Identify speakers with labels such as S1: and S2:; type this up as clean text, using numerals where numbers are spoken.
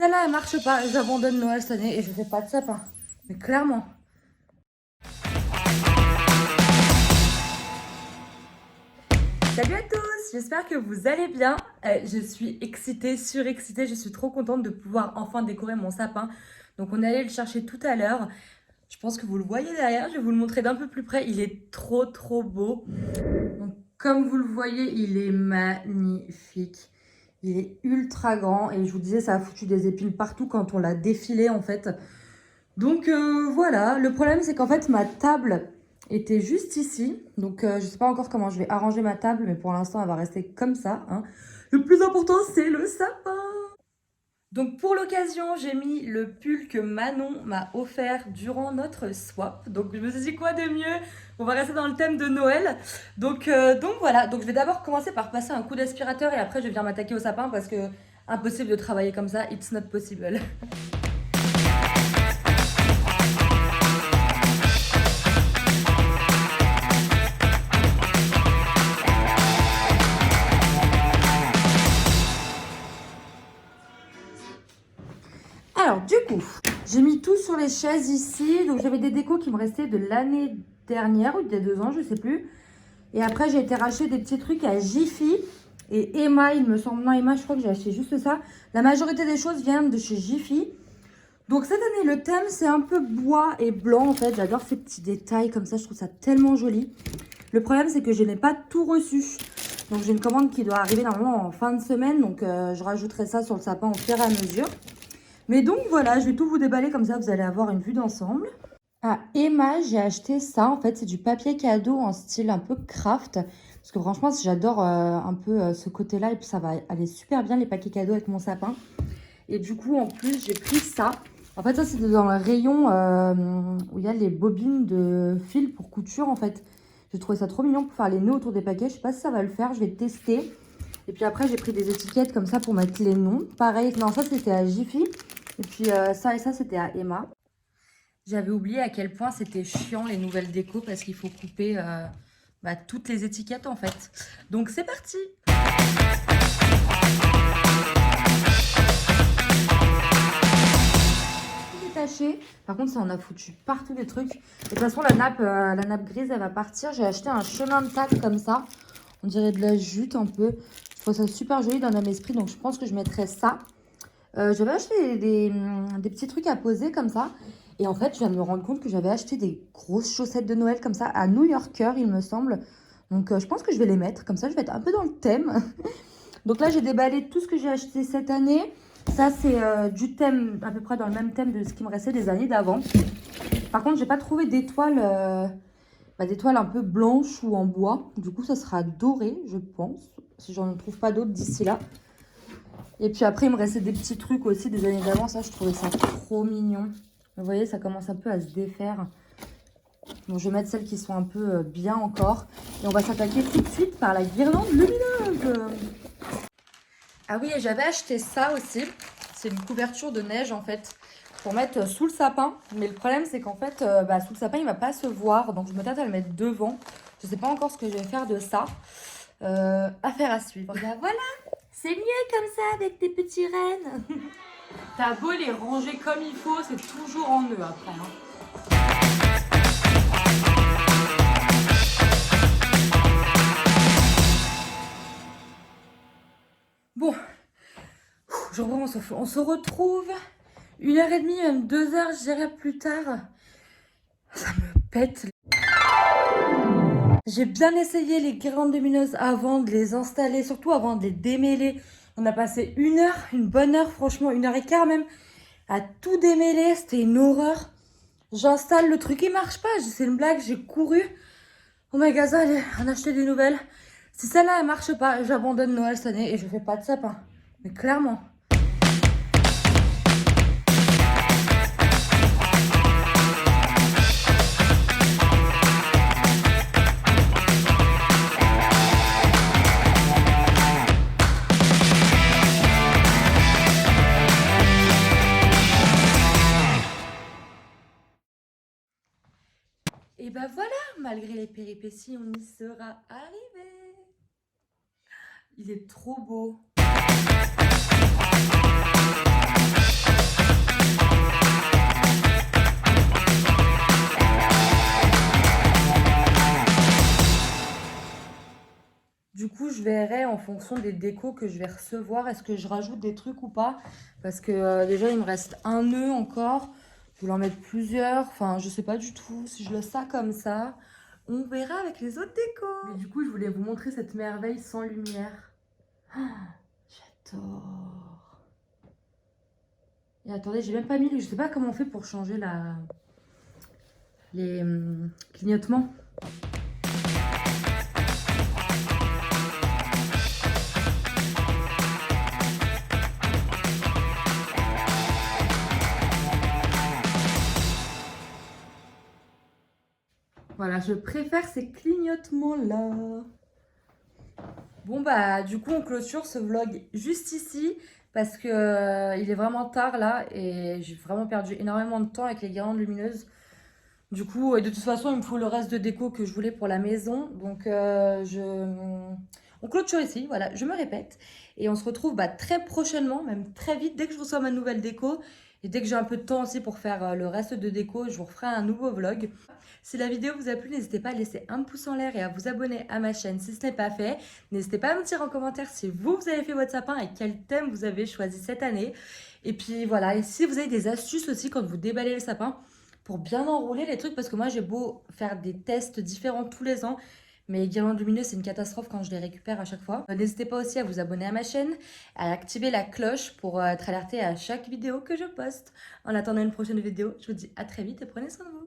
S1: Celle-là, elle marche pas. J'abandonne Noël cette année et je fais pas de sapin. Mais clairement. Salut à tous, j'espère que vous allez bien. Je suis excitée, surexcitée, je suis trop contente de pouvoir enfin décorer mon sapin. Donc on est allé le chercher tout à l'heure. Je pense que vous le voyez derrière, je vais vous le montrer d'un peu plus près. Il est trop beau. Donc comme vous le voyez, il est magnifique. Il est ultra grand et je vous disais, ça a foutu des épines partout quand on l'a défilé en fait. Donc voilà, le problème c'est qu'en fait ma table était juste ici. Donc je sais pas encore comment je vais arranger ma table, mais pour l'instant elle va rester comme ça, hein. Le plus important c'est le sapin. Donc pour l'occasion, j'ai mis le pull que Manon m'a offert durant notre swap. Donc je me suis dit quoi de mieux? On va rester dans le thème de Noël. Donc voilà, donc je vais d'abord commencer par passer un coup d'aspirateur et après je vais venir m'attaquer au sapin parce que impossible de travailler comme ça, it's not possible. Alors du coup, j'ai mis tout sur les chaises ici. Donc j'avais des décos qui me restaient de l'année dernière ou des 2 ans, je sais plus. Et après j'ai été racheter des petits trucs à Jiffy et Emma, il me semble. Non, Emma, je crois que j'ai acheté juste ça. La majorité des choses viennent de chez Jiffy. Donc cette année, le thème, c'est un peu bois et blanc en fait. J'adore ces petits détails comme ça, je trouve ça tellement joli. Le problème, c'est que je n'ai pas tout reçu. Donc j'ai une commande qui doit arriver normalement en fin de semaine. Donc je rajouterai ça sur le sapin au fur et à mesure. Mais donc voilà, je vais tout vous déballer comme ça, vous allez avoir une vue d'ensemble. À Emma, j'ai acheté ça. En fait, c'est du papier cadeau en style un peu craft. Parce que franchement, j'adore un peu ce côté-là. Et puis ça va aller super bien les paquets cadeaux avec mon sapin. Et du coup, en plus, j'ai pris ça. En fait, ça, c'était dans le rayon où il y a les bobines de fil pour couture, en fait. J'ai trouvé ça trop mignon pour faire les nœuds autour des paquets. Je sais pas si ça va le faire, je vais tester. Et puis après, j'ai pris des étiquettes comme ça pour mettre les noms. Pareil, non, ça, c'était à Jiffy. Et puis ça et ça, c'était à Emma. J'avais oublié à quel point c'était chiant les nouvelles décos parce qu'il faut couper toutes les étiquettes en fait. Donc c'est parti! Détaché. Par contre, ça en a foutu partout des trucs. De toute façon, la nappe grise, elle va partir. J'ai acheté un chemin de table comme ça. On dirait de la jute un peu. Je trouve ça super joli dans le même esprit, donc je pense que je mettrai ça. J'avais acheté des petits trucs à poser comme ça. Et en fait, je viens de me rendre compte que j'avais acheté des grosses chaussettes de Noël comme ça à New Yorker, il me semble. Donc, je pense que je vais les mettre. Comme ça, je vais être un peu dans le thème. Donc là, j'ai déballé tout ce que j'ai acheté cette année. Ça, c'est du thème, à peu près dans le même thème de ce qui me restait des années d'avant. Par contre, j'ai pas trouvé d'étoiles d'étoiles un peu blanches ou en bois. Du coup, ça sera doré, je pense. Si j'en trouve pas d'autres d'ici là. Et puis après, il me restait des petits trucs aussi des années d'avant. Ça, je trouvais ça trop mignon. Vous voyez, ça commence un peu à se défaire. Donc, je vais mettre celles qui sont un peu bien encore. Et on va s'attaquer tout de suite par la guirlande lumineuse. Ah oui, et j'avais acheté ça aussi. C'est une couverture de neige, en fait, pour mettre sous le sapin. Mais le problème, c'est qu'en fait, sous le sapin, il ne va pas se voir. Donc, je me tâte à le mettre devant. Je ne sais pas encore ce que je vais faire de ça. Affaire à suivre. Ben voilà! C'est mieux comme ça avec tes petits rennes. T'as beau les ranger comme il faut, c'est toujours en nœud après. Hein. Bon, on se retrouve 1h30, même 2h, je dirais plus tard. Ça me pète. J'ai bien essayé les guirlandes lumineuses avant de les installer, surtout avant de les démêler. On a passé 1 heure, une bonne heure, franchement, 1h15 même, à tout démêler. C'était une horreur. J'installe le truc, il marche pas. C'est une blague, j'ai couru au magasin, aller en acheter des nouvelles. Si celle-là, elle marche pas, j'abandonne Noël cette année et je fais pas de sapin. Mais clairement. Et ben voilà, malgré les péripéties, on y sera arrivé. Il est trop beau. Du coup, je verrai en fonction des décos que je vais recevoir, est-ce que je rajoute des trucs ou pas. Parce que déjà, il me reste un nœud encore. Je voulais en mettre plusieurs. Enfin, je sais pas du tout si je laisse ça comme ça. On verra avec les autres décos. Mais du coup, je voulais vous montrer cette merveille sans lumière. Ah, j'adore. Et attendez, j'ai même pas mis... Je sais pas comment on fait pour changer les clignotements. Voilà, je préfère ces clignotements-là. Bon, bah, du coup, on clôture ce vlog juste ici parce que il est vraiment tard là et j'ai vraiment perdu énormément de temps avec les guirlandes lumineuses. Du coup, et de toute façon, il me faut le reste de déco que je voulais pour la maison. Donc, on clôture ici, voilà, je me répète. Et on se retrouve bah, très prochainement, même très vite, dès que je reçois ma nouvelle déco. Et dès que j'ai un peu de temps aussi pour faire le reste de déco, je vous referai un nouveau vlog. Si la vidéo vous a plu, n'hésitez pas à laisser un pouce en l'air et à vous abonner à ma chaîne si ce n'est pas fait. N'hésitez pas à me dire en commentaire si vous avez fait votre sapin et quel thème vous avez choisi cette année. Et puis voilà, et si vous avez des astuces aussi quand vous déballez le sapin, pour bien enrouler les trucs, parce que moi j'ai beau faire des tests différents tous les ans, mais guirlandes lumineuses c'est une catastrophe quand je les récupère à chaque fois. N'hésitez pas aussi à vous abonner à ma chaîne, à activer la cloche pour être alerté à chaque vidéo que je poste. En attendant une prochaine vidéo, je vous dis à très vite et prenez soin de vous.